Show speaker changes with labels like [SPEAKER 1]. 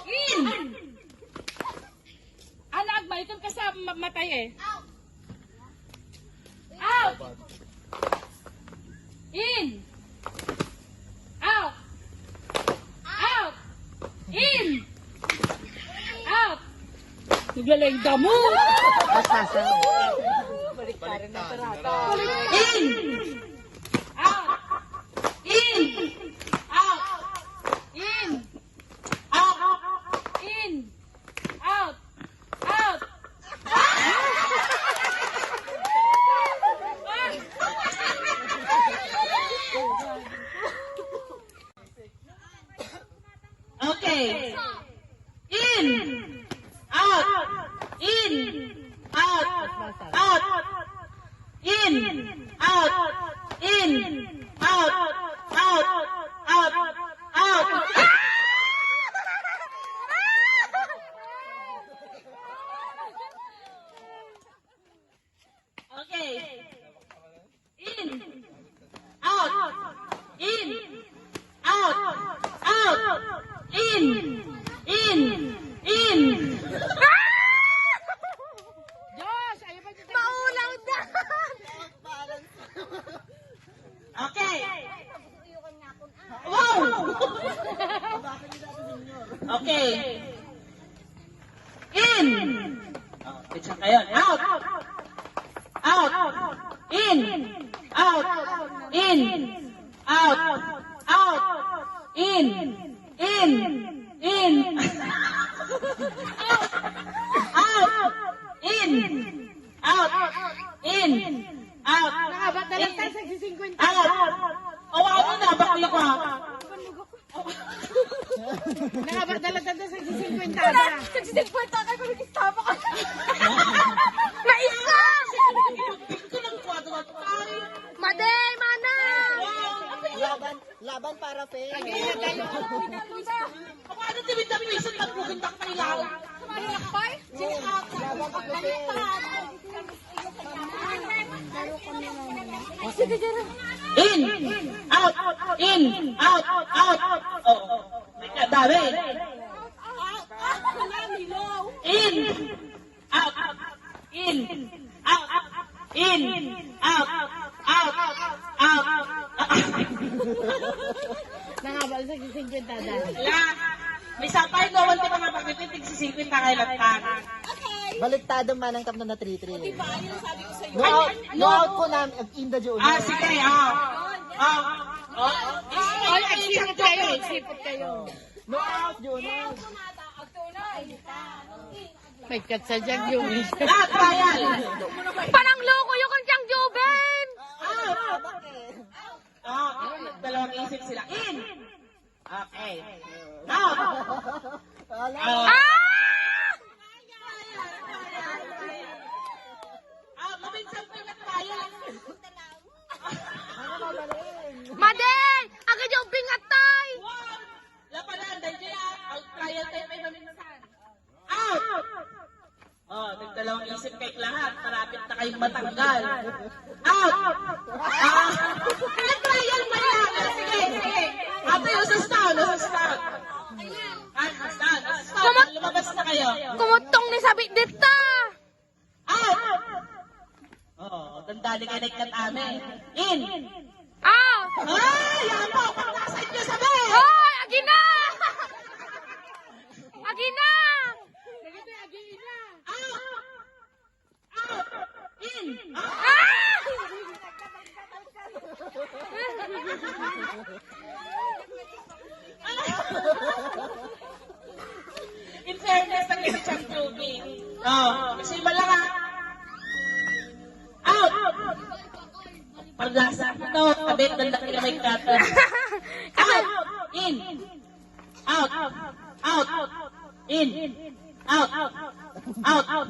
[SPEAKER 1] In! Anak, balikan ka sa matay eh. Out! In! Out! Out! In! Out! Nagaling damo! In! Out! In! Out! In! Out! In! Out! Out! Okay. In! Out! In! Out! Out! In! Out! In! Out! Out! Out! Out! Okay. In! Out! In! Out! Out! In! In! In! Josh, ayaw pa dito.
[SPEAKER 2] Maulaw na!
[SPEAKER 1] Okay. Wow! Okay. In! Pitsa kayo. Out! Out! In! Out! In! Out! Out! In! In! In! Out! In! Out! In! Out!
[SPEAKER 2] Nakabat na lang tayo sa 50.
[SPEAKER 1] Out! Awa mo na, bakli ko ha.
[SPEAKER 2] Nakabat na lang tayo sa 50.
[SPEAKER 3] Sa 50 ka kung nag-istapa ka. Maisa!
[SPEAKER 1] Ito lang kwadro at tayo.
[SPEAKER 3] Maday, mana!
[SPEAKER 4] Laban para fair.
[SPEAKER 1] Ako ano tibid-tabi, isang nagpupunta ka kailangan.
[SPEAKER 3] Malakpay?
[SPEAKER 4] Laban para fair.
[SPEAKER 1] In! Out! In! Out! Out! Oh, may kadami. In! Out! In! Out! In! Out! Out! Out!
[SPEAKER 2] Nakabal sa 50 dahil.
[SPEAKER 1] Wala. May sapay gawan ka mga pagpipitig si 50 kay Latan.
[SPEAKER 4] Baliktado man ang tap na 3-3. No out po namin. Inda June.
[SPEAKER 1] Ah, sige.
[SPEAKER 2] Ay, sipot kayo. Sipot kayo.
[SPEAKER 4] No out June.
[SPEAKER 2] May katsadyang yung
[SPEAKER 1] Lahat bayan.
[SPEAKER 3] Parang loko yung kanyang Joben!
[SPEAKER 1] Dalawang isip sila. In! Okay. Out! Mabinsan ko yung bayan.
[SPEAKER 3] Maday! Ang kanyang bingatay!
[SPEAKER 1] Lapanan, dahil dyan. Out trial tayo may maminsan. Out! Oh, nagdalawang isip kayo lahat. Marapit na kayong matanggal. Out! Nag-trial ba yan? Sige, sige. Ate, sa stand. Lumabas na kayo.
[SPEAKER 3] Kumutong ni sabit dita!
[SPEAKER 1] Out! Oh, dandali kayo nagkatami. In!
[SPEAKER 3] Out!
[SPEAKER 1] Ay, yan po! Kung nasa inyo sabi!
[SPEAKER 3] Hoy! Agina! Agina!
[SPEAKER 1] Out! Out! In! In fairness, ang isa siyang tubig. Oh, kasi malaka. Out! Paglasa. Ito, kabit ng laki na may cutter. Out! In! Out! Out! In! Out! Out!